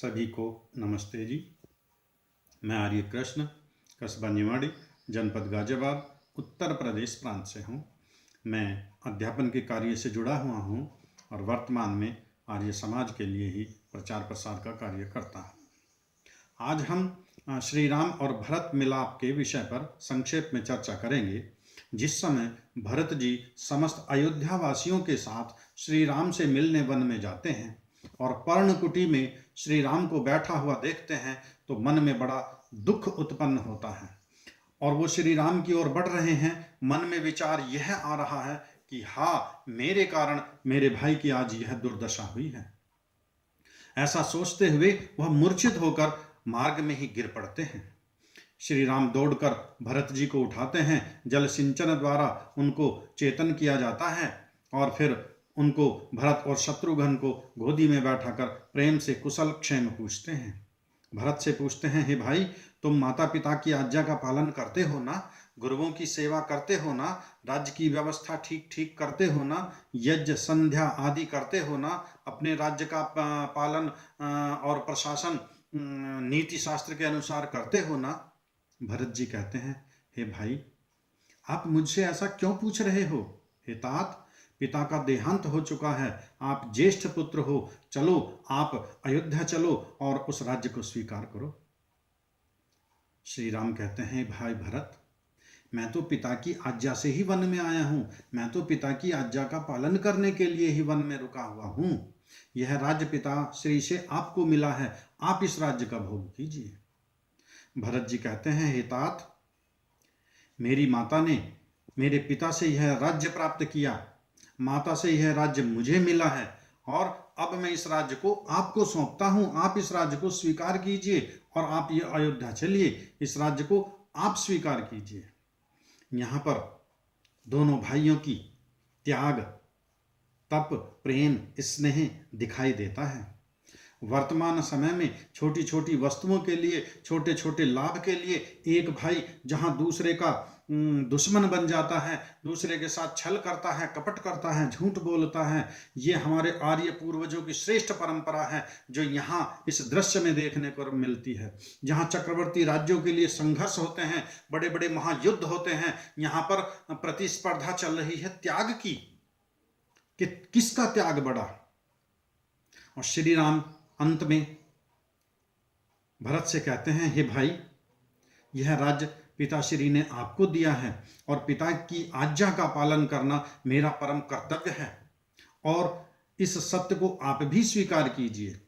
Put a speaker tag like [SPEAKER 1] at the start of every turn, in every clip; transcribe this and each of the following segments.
[SPEAKER 1] सभी को नमस्ते जी। मैं आर्य कृष्ण, कस्बा निवाड़ी, जनपद गाजियाबाद, उत्तर प्रदेश प्रांत से हूँ। मैं अध्यापन के कार्य से जुड़ा हुआ हूँ और वर्तमान में आर्य समाज के लिए ही प्रचार प्रसार का कार्य करता हूँ। आज हम श्री राम और भरत मिलाप के विषय पर संक्षेप में चर्चा करेंगे। जिस समय भरत जी समस्त अयोध्या वासियों के साथ श्री राम से मिलने वन में जाते हैं और पर्णकुटी में श्री राम को बैठा हुआ देखते हैं तो मन में बड़ा दुख उत्पन्न होता है और वो श्री राम की ओर बढ़ रहे हैं। मन में विचार यह आ रहा है कि हाँ, मेरे कारण मेरे भाई की आज यह दुर्दशा हुई है। ऐसा सोचते हुए वह मूर्छित होकर मार्ग में ही गिर पड़ते हैं। श्री राम दौड़कर भरत जी को उठाते हैं, जल सिंचन द्वारा उनको चेतन किया जाता है और फिर उनको भरत और शत्रुघ्न को गोदी में बैठाकर प्रेम से कुशल क्षेम पूछते हैं। भरत से पूछते हैं, हे भाई, तुम माता पिता की आज्ञा का पालन करते हो ना? गुरुओं की सेवा करते हो ना? राज्य की व्यवस्था ठीक ठीक करते हो ना? यज्ञ संध्या आदि करते हो ना? अपने राज्य का पालन और प्रशासन नीति शास्त्र के अनुसार करते हो ना? भरत जी कहते हैं, हे भाई, आप मुझसे ऐसा क्यों पूछ रहे हो? हे तात, पिता का देहांत हो चुका है, आप ज्येष्ठ पुत्र हो, चलो आप अयोध्या चलो और उस राज्य को स्वीकार करो। श्री राम कहते हैं, भाई भरत, मैं तो पिता की आज्ञा से ही वन में आया हूं। मैं तो पिता की आज्ञा का पालन करने के लिए ही वन में रुका हुआ हूं। यह राज्य पिता श्री से आपको मिला है, आप इस राज्य का भोग कीजिए। भरत जी कहते हैं, हे तात, मेरी माता ने मेरे पिता से यह राज्य प्राप्त किया, माता से यह राज्य मुझे मिला है और अब मैं इस राज्य को आपको सौंपता हूं। आप इस राज्य को स्वीकार कीजिए और आप ये अयोध्या चलिए, इस राज्य को आप स्वीकार कीजिए। यहाँ पर दोनों भाइयों की त्याग, तप, प्रेम, स्नेह दिखाई देता है। वर्तमान समय में छोटी छोटी वस्तुओं के लिए, छोटे छोटे लाभ के लिए एक भाई जहां दूसरे का दुश्मन बन जाता है, दूसरे के साथ छल करता है, कपट करता है, झूठ बोलता है। ये हमारे आर्य पूर्वजों की श्रेष्ठ परंपरा है जो यहाँ इस दृश्य में देखने को मिलती है। जहाँ चक्रवर्ती राज्यों के लिए संघर्ष होते हैं, बड़े बड़े महायुद्ध होते हैं, यहाँ पर प्रतिस्पर्धा चल रही है त्याग की, कि किसका त्याग बड़ा। और श्री राम अंत में भरत से कहते हैं, हे भाई, यह राज्य पिताश्री ने आपको दिया है और पिता की आज्ञा का पालन करना मेरा परम कर्तव्य है और इस सत्य को आप भी स्वीकार कीजिए।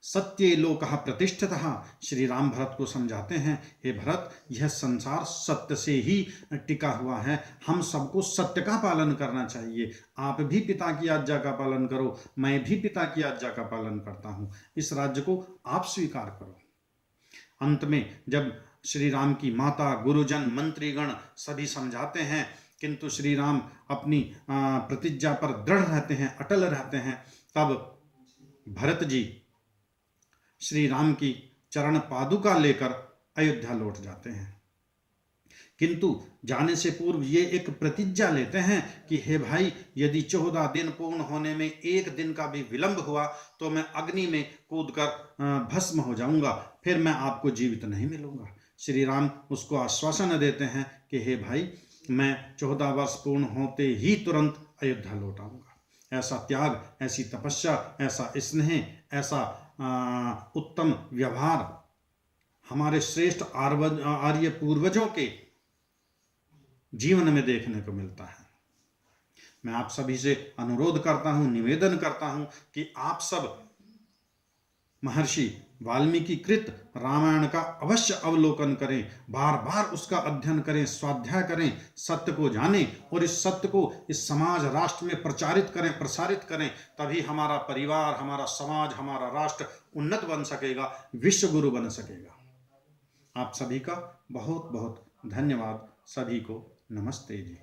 [SPEAKER 1] सत्य लोकः प्रतिष्ठितः। श्री राम भरत को समझाते हैं, हे भरत, यह संसार सत्य से ही टिका हुआ है, हम सबको सत्य का पालन करना चाहिए। आप भी पिता की आज्ञा का पालन करो, मैं भी पिता की आज्ञा का पालन करता हूँ, इस राज्य को आप स्वीकार करो। अंत में जब श्री राम की माता, गुरुजन, मंत्रीगण सभी समझाते हैं, किंतु श्री राम अपनी प्रतिज्ञा पर दृढ़ रहते हैं, अटल रहते हैं, तब भरत जी श्री राम की चरण पादुका लेकर अयोध्या लौट जाते हैं। किंतु जाने से पूर्व ये एक प्रतिज्ञा लेते हैं कि हे भाई, यदि 14 दिन पूर्ण होने में 1 दिन का भी विलंब हुआ तो मैं अग्नि में कूदकर भस्म हो जाऊंगा, फिर मैं आपको जीवित नहीं मिलूंगा। श्री राम उसको आश्वासन देते हैं कि हे भाई, मैं 14 वर्ष पूर्ण होते ही तुरंत अयोध्या लौट आऊंगा। ऐसा त्याग, ऐसी तपस्या, ऐसा स्नेह, ऐसा उत्तम व्यवहार हमारे श्रेष्ठ आर्य पूर्वजों के जीवन में देखने को मिलता है। मैं आप सभी से अनुरोध करता हूं, निवेदन करता हूं कि आप सब महर्षि वाल्मीकि कृत रामायण का अवश्य अवलोकन करें, बार बार उसका अध्ययन करें, स्वाध्याय करें, सत्य को जानें और इस सत्य को इस समाज राष्ट्र में प्रचारित करें, प्रसारित करें। तभी हमारा परिवार, हमारा समाज, हमारा राष्ट्र उन्नत बन सकेगा, विश्व गुरु बन सकेगा। आप सभी का बहुत बहुत धन्यवाद। सभी को नमस्ते जी।